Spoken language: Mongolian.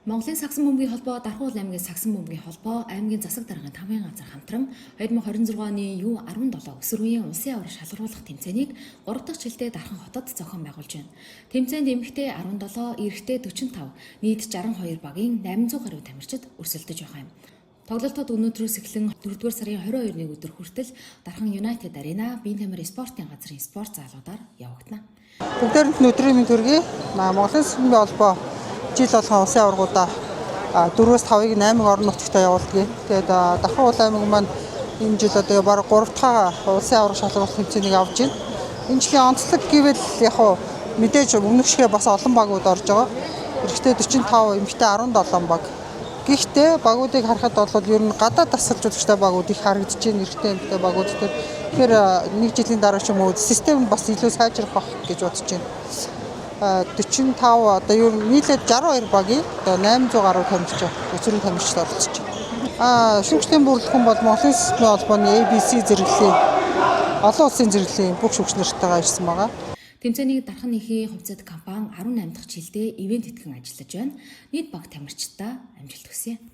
Монголын сагсан бөмбөгийн холбоо, Дархан аймгийн сагсан бөмбөгийн холбоо, аймгийн засаг даргын тамгын газар хамтран 2026 оны Юу-17 өсвөр үеийн улсын аварга шалгаруулах тэмцээнийг 3 дахь жилдээ Дархан хотод зохион байгуулж байна. Тэмцээнд эмэгтэй 17, эрэгтэй 45, нийт 62 багийн 800 гаруй тамирчид өрсөлдөж байгаа юм. Тоглолтод өнөөдрөөс эхлэн 4-р сарын 22-ны өдөр хүртэл Дархан United Arena, биеийн тамир спортын газрын спорт залуудаар явагдана. Бүгдээрээ нь өдрийн мэнд хүргэе. Монголын сагсан бөмбөгийн холбоо жил болгон улсын аваргуудаа 4-өөс 5-ыг 8 орон нутагтаа явуулдаг. Тэгээд Дархан аймаг маань энэ жил одоо бараг 3 дахь улсын аварга шалгаруулах тэмцээнийг авж байна. Энэ жилийн онцлог гэвэл яг хуу мэдээж өмнөх шигээ бас олон багууд орж байгаа. Эрэгтэй 45, эмэгтэй 17 баг. Гэхдээ багуудыг харахад бол ер нь гадаад дасгалжуулагчтай багууд их харагдаж байна. Эрэгтэй эмэгтэй багууд дээр. Тэгэхээр нэг жилийн дараа ч юм уу систем бас илүү сайжрах байх гэж бодож байна. 45 одоо ер нь нийлээд 62 багийн одоо 800 гаруй тамирч өсвөрийн тамирчид оролцож байна. Шүүгчдийн бүрэлдэхүүн бол Монголын сагсан бөмбөгийн холбооны ABC зэрэглэлийн олон улсын зэрэглэлийн бүх шүүгч нартайгаа ирсэн байгаа. Тэмцээнийг Дархан нэхийн хувьцат компани 18 дахь жилдээ ивент тэтгэн ажиллаж байна. Нийт баг тамирчдаа амжилт хүсье.